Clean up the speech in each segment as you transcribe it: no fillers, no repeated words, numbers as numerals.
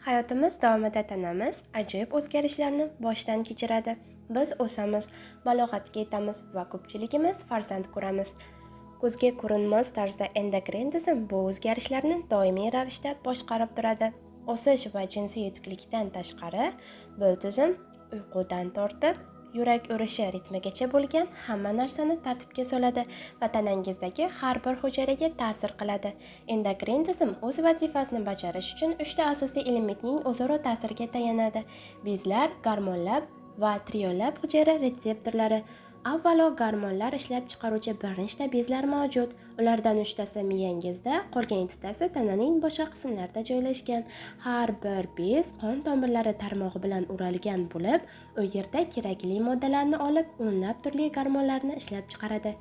Hayotimiz davomida tanamiz ajoyib o'zgarishlarni boshdan kechiradi. Biz o'samiz, balog'atga yetamiz va ko'pchiligimiz farzand ko'ramiz. Ko'zga ko'rinmas tarzda endokrin tizim bu o'zgarishlarni doimiy ravishda boshqarib turadi. O'sish va jinsiy yetuklikdan tashqari, bu tizim uyqudan tortib, yurak urishi ritmigacha bo'lgan hamma narsani tartibga soladi va tanangizdagi har bir hujayraga ta'sir qiladi. Endokrin tizim o'z vazifasini bajarish uchun 3 ta asosiy elementning o'zaro ta'siriga tayanadi: bezlar, gormonlar va triollab hujayra retseptorlari. Avvalo, gormonlar ishlab chiqaruvchi bir nechta bezlar mavjud. Ulardan 3 tasi miyangizda, qolgan 2 tasi tananing boshqa qismlarida joylashgan. Har bir bez qon tomirlari tarmog'i bilan o'ralgan bo'lib, u yerda kerakli moddalarni olib, o'nlab turli gormonlarni ishlab chiqaradi.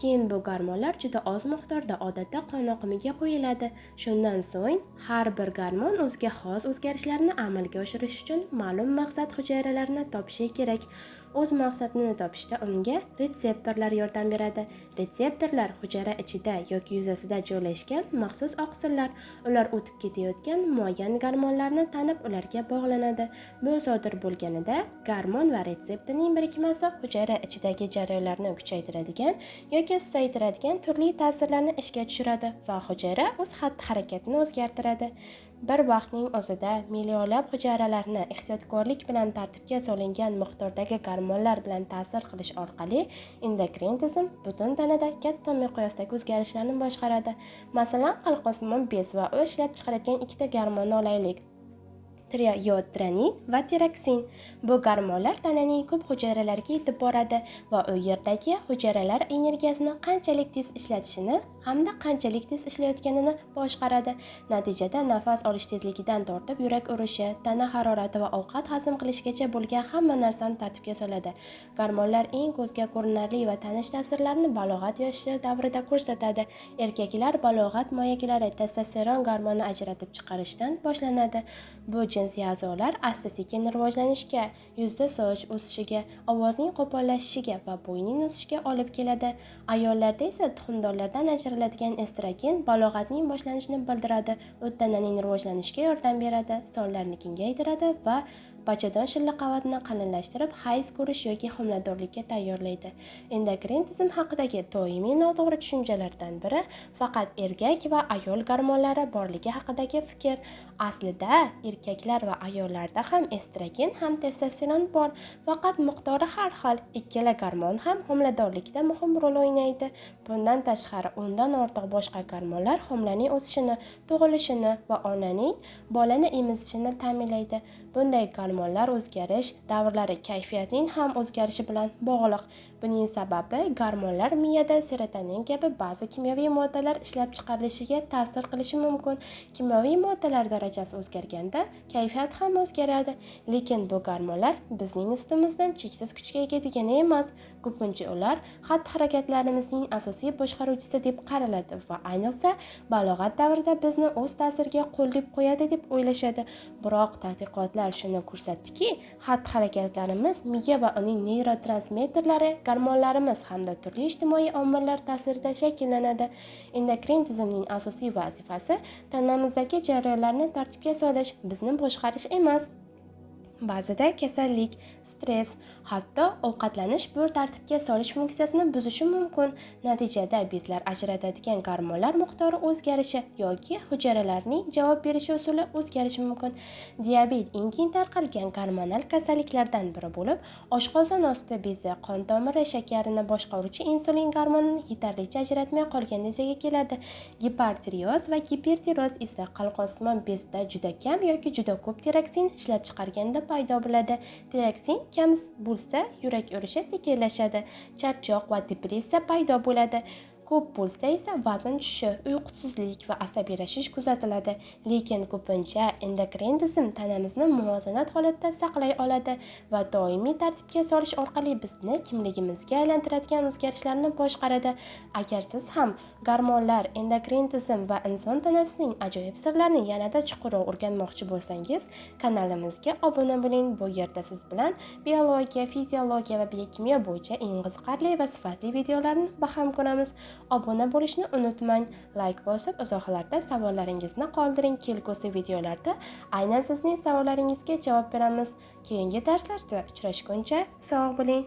Keyin bu gormonlar juda oz miqdorda odatda qon oqimiga qo'yiladi. Shundan so'ng har bir gormon o'ziga xos o'zgarishlarni amalga oshirish uchun ma'lum maqsad hujayralarni topishi kerak. O'z maqsadini topishda unga retseptorlar yordam beradi. Retseptorlar hujayra ichida yoki yuzasida joylashgan maxsus oqsillar. Ular o'tib ketayotgan muayyan gormonlarni tanib, ularga bog'lanadi. Bu sodir bo'lganida gormon va retseptorning birikmasi hujayra ichidagi jarayonlarni kuchaytiradigan yoki susaytiradigan turli ta'sirlarni ishga tushiradi va hujayra o'z xatti-harakatini o'zgartiradi. Bir vaqtning o'zida millionlab hujayralarni ehtiyotkorlik bilan tartibga solingan miqdordagi gormonlar bilan ta'sir qilish orqali endokrin tizim butun tanada katta miqyosdagi o'zgarishlarni boshqaradi. Masalan, halqosimon bez va u ishlab chiqaradigan ikkita gormonni olaylik: tireotronin va tiroksin. Bu gormonlar tananing ko'p hujayralariga yetib boradi va u yerdagi hujayralar energiyasini qanchalik tez ishlatishini hamda qanchalik tez ishlayotganini boshqaradi. Natijada nafas olish tezligidan tortib yurak urishi, tana harorati va ovqat hazm qilishgacha bo'lgan hamma narsani tartibga soladi. Gormonlar eng ko'zga ko'rinarli va tanish ta'sirlarni balog'at yoshi davrida ko'rsatadi. Erkaklar balog'at moyaklari testosteron gormoni ajratib chiqarishdan boshlanadi. Bu jinsiy a'zolar asta-sekin rivojlanishiga, yuzda soch o'sishiga, ovozning qo'pollashishiga va bo'yning o'sishiga olib keladi. Ayollarda esa tuxumdonlardan ajraladigan estrogen balog'atning boshlanishini bildiradi. U tananing rivojlanishiga yordam beradi, sonlarni kengaytiradi va bachadon shilla qavatini qalinlashtirib, hayz ko'rish yoki homiladorlikka tayyorlaydi. Endokrin tizim haqidagi doimiy noto'g'ri tushunchalardan biri faqat erkak va ayol gormonlari borligi haqidagi fikr. Aslida erkaklar va ayollarda ham estrogen ham testosteron bor, faqat miqdori har xil. Ikkala gormon ham homiladorlikda muhim rol o'ynaydi. Bundan tashqari, o'ndan ortiq boshqa gormonlar homilaning o'sishini, tug'ilishini va onaning bolani emizishini ta'minlaydi. Bunday gormonlar o'zgarish davrlari kayfiyatning ham o'zgarishi bilan bog'liq. Buning sababi gormonlar miyada serotonin kabi ba'zi kimyoviy moddalar ishlab chiqarilishiga ta'sir qilishi mumkin. Kimyoviy moddalar darajasi o'zgarganda kayfiyat ham o'zgaradi. Lekin bu gormonlar bizning ustimizdan cheksiz kuchga ega degani emas. Ko'pincha ular xatti-harakatlarimizning asosiy boshqaruvchisi deb qaraladi va ayniqsa balog'at davrida bizni o'z ta'siriga qo'llab qo'yadi deb o'ylashadi. Biroq tadqiqotlar shuni ko'rsatdiki, xatti-harakatlarimiz miya va uning neyrotransmitterlari, gormonlarimiz hamda turli ijtimoiy omillar ta'sirida shakllanadi. Endokrin tizimning asosiy vazifasi tanamizdagi jarayonlarni tartibga solish, bizni boshqarish emas. Ba'zida kasallik, stress, hatto ovqatlanish bu tartibga solish funksiyasini buzishi mumkin. Natijada bezlar ajratadigan gormonlar miqdori o'zgarishi yoki hujayralarning javob berishi usuli o'zgarishi mumkin. Diabet eng keng tarqalgan gormonal kasalliklardan biri bo'lib, oshqozon osti bezi qon tomiri shakarini boshqaruvchi insulin gormonini yetarlicha ajratmay qolganda yuzaga keladi. Gipertireoz va gipertiroz esa qalqonsimon bezda juda kam yoki juda ko'p tiroksin ishlab chiqarganda paydo bo'ladi. Tiroksin kam bo'lsa, yurak urishi sekinlashadi, charchoq va depressiya paydo bo'ladi. Ko'p bo'lsa esa vazn tushishi, uyqusizlik va asabiylashish kuzatiladi. Lekin ko'pincha endokrin tizim tanamizni muvozanat holatda saqlay oladi va doimiy tartibga solish orqali bizni kimligimizga aylantiradigan o'zgarishlarni boshqaradi. Agar siz ham gormonlar, endokrin tizim va inson tanasining ajoyib sirlarini yanada chuqurroq o'rganmoqchi bo'lsangiz, kanalimizga obuna bo'ling. Bu yerda siz bilan biologiya, fiziologiya va biokimyo bo'yicha eng qiziqarli va sifatli videolarni baham ko'ramiz. Obuna bo'lishni unutmang. Like bosib, izohlarda savollaringizni qoldiring. Kelgusi videolarda aynan sizning savollaringizga javob beramiz. Keyingi darslarda uchrashguncha sog' bo'ling.